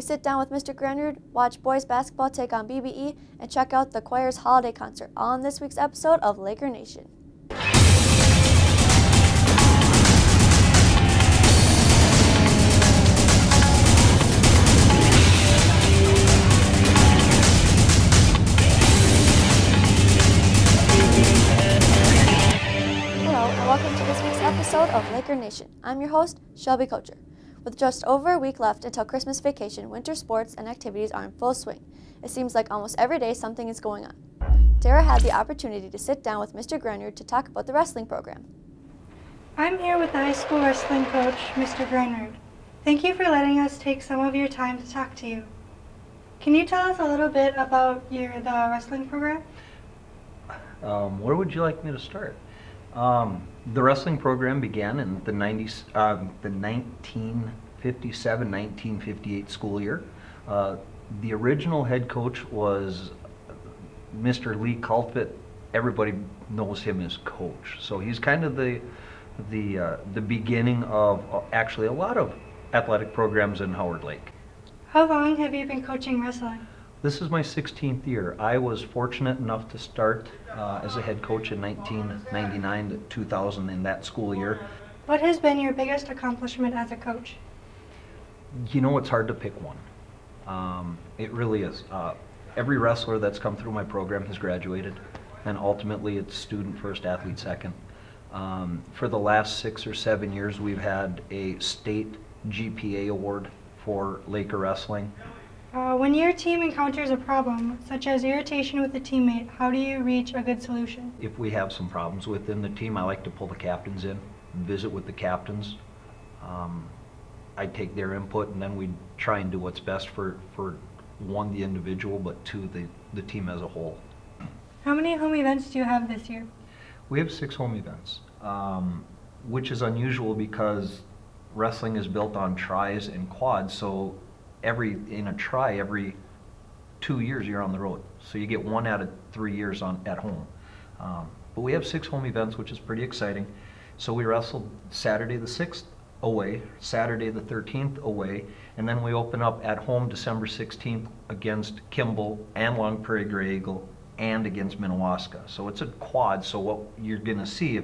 sit down with Mr. Granrud, watch boys basketball take on BBE, and check out the choir's holiday concert, all in this week's episode of Laker Nation. Hello, and welcome to this week's episode of Laker Nation. I'm your host, Shelby Kocher. With just over a week left until Christmas vacation, winter sports and activities are in full swing. It seems like almost every day something is going on. Tara had the opportunity to sit down with Mr. Granrud to talk about the wrestling program. I'm here with the high school wrestling coach, Mr. Granrud. Thank you for letting us take some of your time to talk to you. Can you tell us a little bit about the wrestling program? Where would you like me to start? The wrestling program began in the 1957-1958 school year. The original head coach was Mr. Lee Culpit. Everybody knows him as coach. So he's kind of the beginning of actually a lot of athletic programs in Howard Lake. How long have you been coaching wrestling? This is my 16th year. I was fortunate enough to start as a head coach in 1999 to 2000 in that school year. What has been your biggest accomplishment as a coach? You know, it's hard to pick one. It really is. Every wrestler that's come through my program has graduated, and ultimately it's student first, athlete second. For the last 6 or 7 years, we've had a state GPA award for Laker wrestling. When your team encounters a problem, such as irritation with a teammate, how do you reach a good solution? If we have some problems within the team, I like to pull the captains in, visit with the captains. I take their input, and then we try and do what's best for one, the individual, but two, the team as a whole. How many home events do you have this year? We have 6 home events, which is unusual because wrestling is built on tries and quads, so in a try, every 2 years you're on the road. So you get 1 out of 3 years at home. But we have 6 home events, which is pretty exciting. So we wrestled Saturday the 6th away, Saturday the 13th away, and then we open up at home December 16th against Kimball and Long Prairie Grey Eagle and against Minnewaska. So it's a quad, so what you're gonna see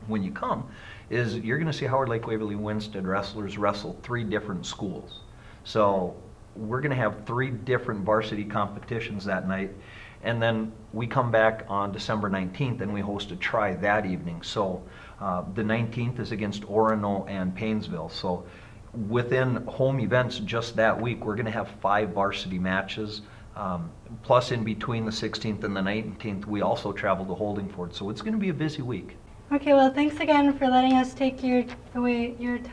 when you come is you're gonna see Howard Lake Waverly Winstead wrestlers wrestle 3 different schools. So we're going to have 3 different varsity competitions that night, and then we come back on December 19th and we host a try that evening. So the 19th is against Orono and Paynesville. So within home events just that week, we're going to have 5 varsity matches. Plus in between the 16th and the 19th, we also travel to Holdingford. So it's going to be a busy week. Okay, well, thanks again for letting us take your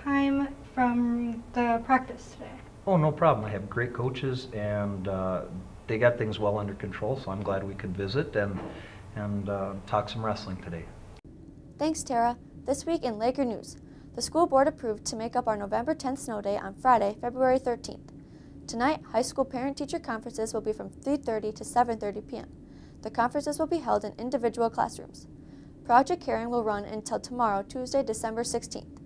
time from the practice today. Oh, no problem. I have great coaches, and they got things well under control, so I'm glad we could visit and talk some wrestling today. Thanks, Tara. This week in Laker News, the school board approved to make up our November 10th snow day on Friday, February 13th. Tonight, high school parent-teacher conferences will be from 3:30 to 7:30 p.m. The conferences will be held in individual classrooms. Project Caring will run until tomorrow, Tuesday, December 16th.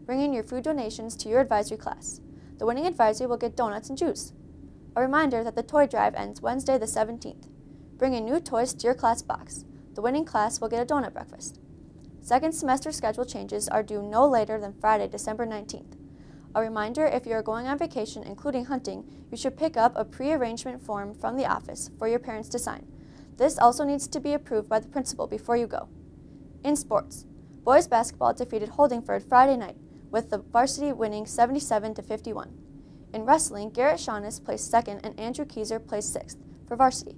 Bring in your food donations to your advisory class. The winning advisory will get donuts and juice. A reminder that the toy drive ends Wednesday the 17th. Bring in new toys to your class box. The winning class will get a donut breakfast. Second semester schedule changes are due no later than Friday, December 19th. A reminder, if you are going on vacation, including hunting, you should pick up a pre-arrangement form from the office for your parents to sign. This also needs to be approved by the principal before you go. In sports, boys basketball defeated Holdingford Friday night, with the varsity winning 77-51. In wrestling, Garrett Shaughness placed 2nd and Andrew Keyser placed 6th for varsity.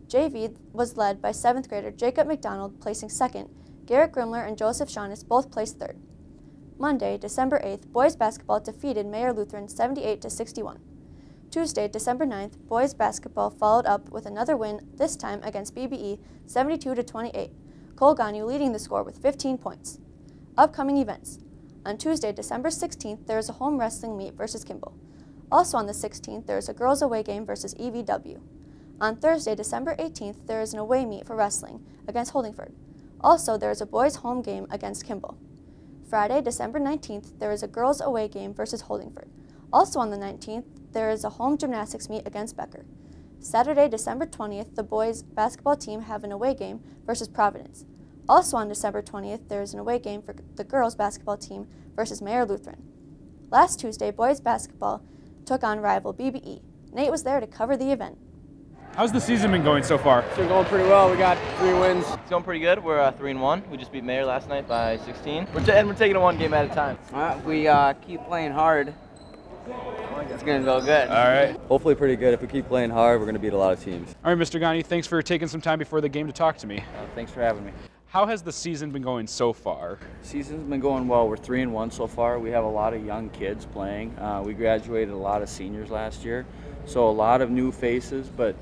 JV was led by 7th grader Jacob McDonald placing 2nd, Garrett Grimler and Joseph Shaughness both placed 3rd. Monday, December 8th, boys basketball defeated Mayor Lutheran 78-61. Tuesday, December 9th, boys basketball followed up with another win, this time against BBE 72-28. Cole Ganu leading the score with 15 points. Upcoming events. On Tuesday, December 16th, there is a home wrestling meet versus Kimball. Also on the 16th, there is a girls' away game versus EVW. On Thursday, December 18th, there is an away meet for wrestling against Holdingford. Also, there is a boys' home game against Kimball. Friday, December 19th, there is a girls' away game versus Holdingford. Also on the 19th, there is a home gymnastics meet against Becker. Saturday, December 20th, the boys basketball team have an away game versus Providence. Also on December 20th, there is an away game for the girls basketball team versus Mayor Lutheran. Last Tuesday, boys basketball took on rival BBE. Nate was there to cover the event. How's the season been going so far? It's been going pretty well. We got 3 wins. It's going pretty good. We're 3-1. We just beat Mayor last night by 16. And we're taking it 1 game at a time. We keep playing hard. It's going to go good. All right. Hopefully pretty good. If we keep playing hard, we're going to beat a lot of teams. All right, Mr. Gani, thanks for taking some time before the game to talk to me. Thanks for having me. How has the season been going so far? Season's been going well. We're 3-1 so far. We have a lot of young kids playing. We graduated a lot of seniors last year, so a lot of new faces, but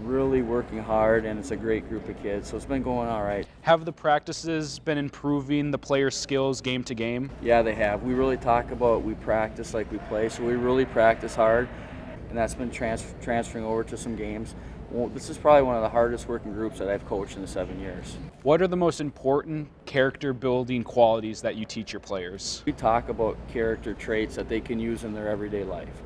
really working hard, and it's a great group of kids, so it's been going all right. Have the practices been improving the players' skills game to game? Yeah, they have. We really talk about we practice like we play, so we really practice hard, and that's been transferring over to some games. Well, this is probably one of the hardest working groups that I've coached in the 7 years. What are the most important character building qualities that you teach your players? We talk about character traits that they can use in their everyday life.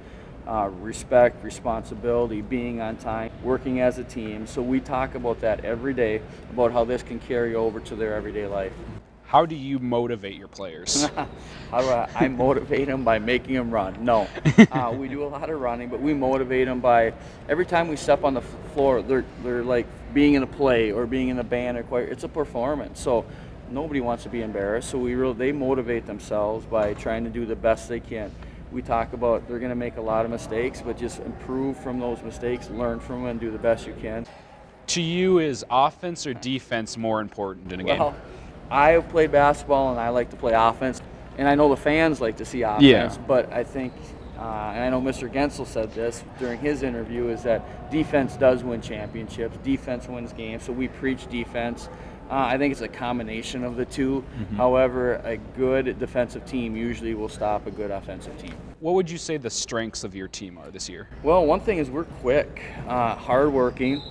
Respect, responsibility, being on time, working as a team. So we talk about that every day, about how this can carry over to their everyday life. How do you motivate your players? How do I motivate them by making them run? No. We do a lot of running, but we motivate them by every time we step on the floor, they're like being in a play or being in a band or choir. It's a performance. So nobody wants to be embarrassed. So they motivate themselves by trying to do the best they can. We talk about they're going to make a lot of mistakes, but just improve from those mistakes, learn from them, and do the best you can. To you, is offense or defense more important in a game? Well, I played basketball and I like to play offense, and I know the fans like to see offense, yeah. But I think, and I know Mr. Gensel said this during his interview, is that defense does win championships, defense wins games, so we preach defense. I think it's a combination of the two. Mm-hmm. However, a good defensive team usually will stop a good offensive team. What would you say the strengths of your team are this year? Well, one thing is we're quick, hardworking.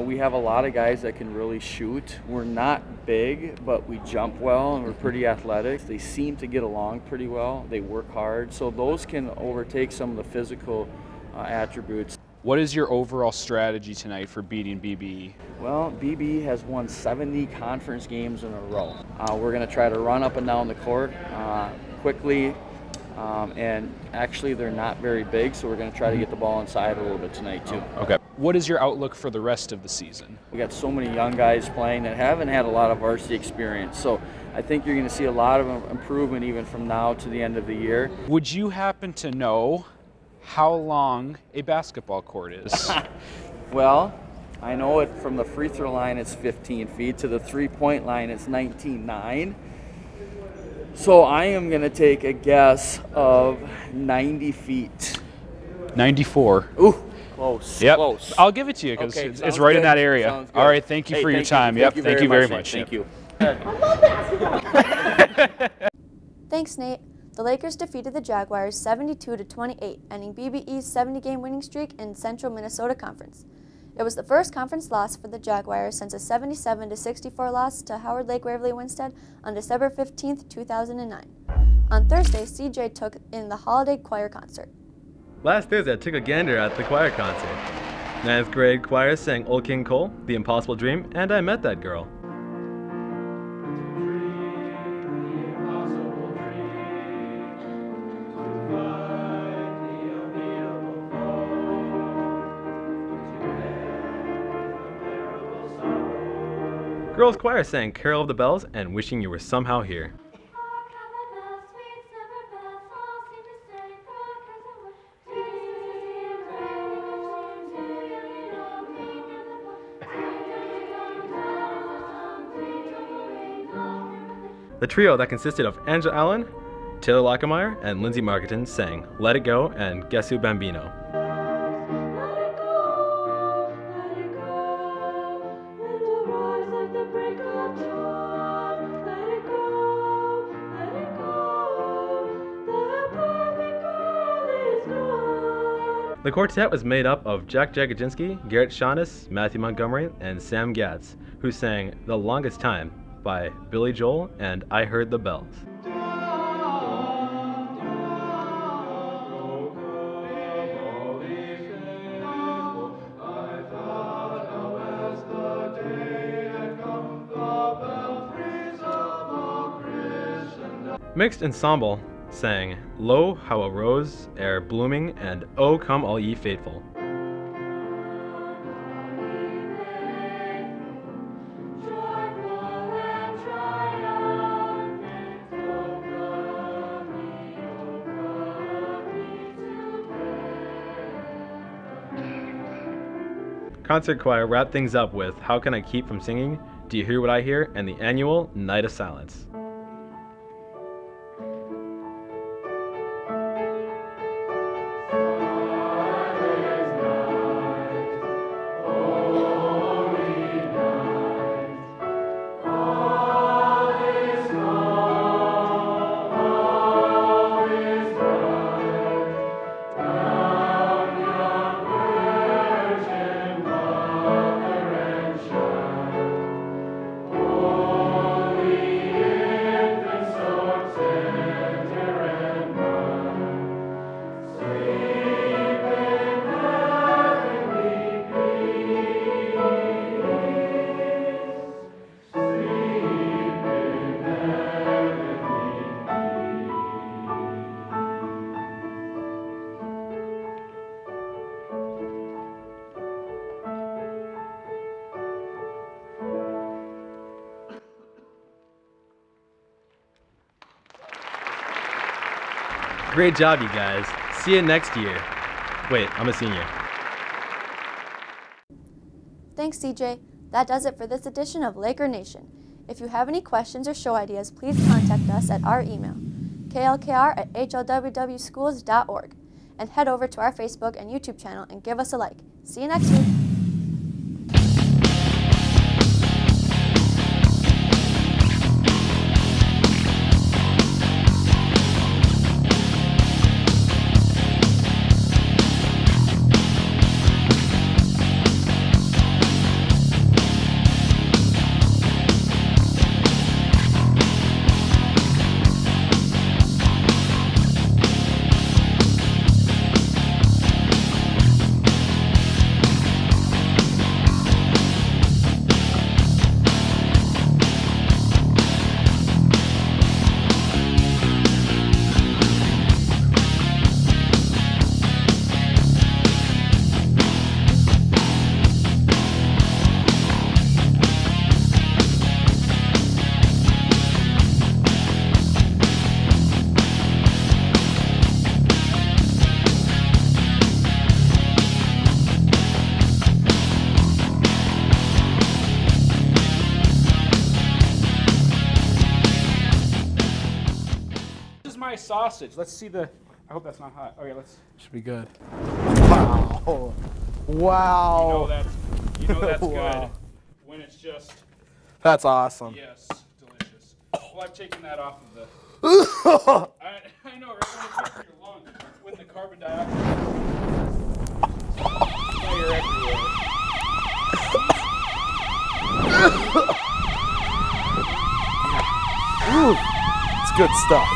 We have a lot of guys that can really shoot. We're not big, but we jump well and we're pretty athletic. They seem to get along pretty well. They work hard, so those can overtake some of the physical attributes. What is your overall strategy tonight for beating BBE? Well, BBE has won 70 conference games in a row. We're going to try to run up and down the court quickly, and actually they're not very big, so we're going to try to get the ball inside a little bit tonight too. Okay. What is your outlook for the rest of the season? We got so many young guys playing that haven't had a lot of varsity experience, so I think you're going to see a lot of improvement even from now to the end of the year. Would you happen to know how long a basketball court is? Well, I know it from the free throw line it's 15 feet, to the 3-point line it's 19.9. So I am going to take a guess of 90 feet. 94. Ooh, close. Yep. Close. I'll give it to you because okay, it's right in that area. All right, thank you for your time. Thank you very much. Thank you. Thanks, Nate. The Lakers defeated the Jaguars 72-28, ending BBE's 70-game winning streak in Central Minnesota Conference. It was the first conference loss for the Jaguars since a 77-64 loss to Howard Lake Waverly Winstead on December 15, 2009. On Thursday, CJ took in the holiday choir concert. Last Thursday, I took a gander at the choir concert. 9th grade choir sang Old King Cole, The Impossible Dream, and I Met That Girl. Girls choir sang Carol of the Bells and Wishing You Were Somehow Here. The trio that consisted of Angela Allen, Taylor Lockemeyer, and Lindsay Marketon sang Let It Go and Guess Who Bambino. The quartet was made up of Jack Jagodzinski, Garrett Shaughness, Matthew Montgomery, and Sam Gatz, who sang The Longest Time by Billy Joel and I Heard the Bells. Mixed Ensemble sang Lo, how a rose ere blooming, and Oh, come all ye faithful. Concert Choir wrapped things up with How Can I Keep From Singing, Do You Hear What I Hear, and the annual Night of Silence. Great job, you guys. See you next year. Wait, I'm a senior. Thanks, CJ. That does it for this edition of Laker Nation. If you have any questions or show ideas, please contact us at our email, klkr@hlwwschools.org, and head over to our Facebook and YouTube channel and give us a like. See you next week. Sausage. Let's see the. I hope that's not hot. Okay, let's. Should be good. Wow. Wow. You know that's wow. good when it's just. That's awesome. Yes, delicious. Well, I've taken that off of the. I know, right? When it's good for your lungs, when the carbon dioxide. Now you're everywhere. Ooh, it's good stuff.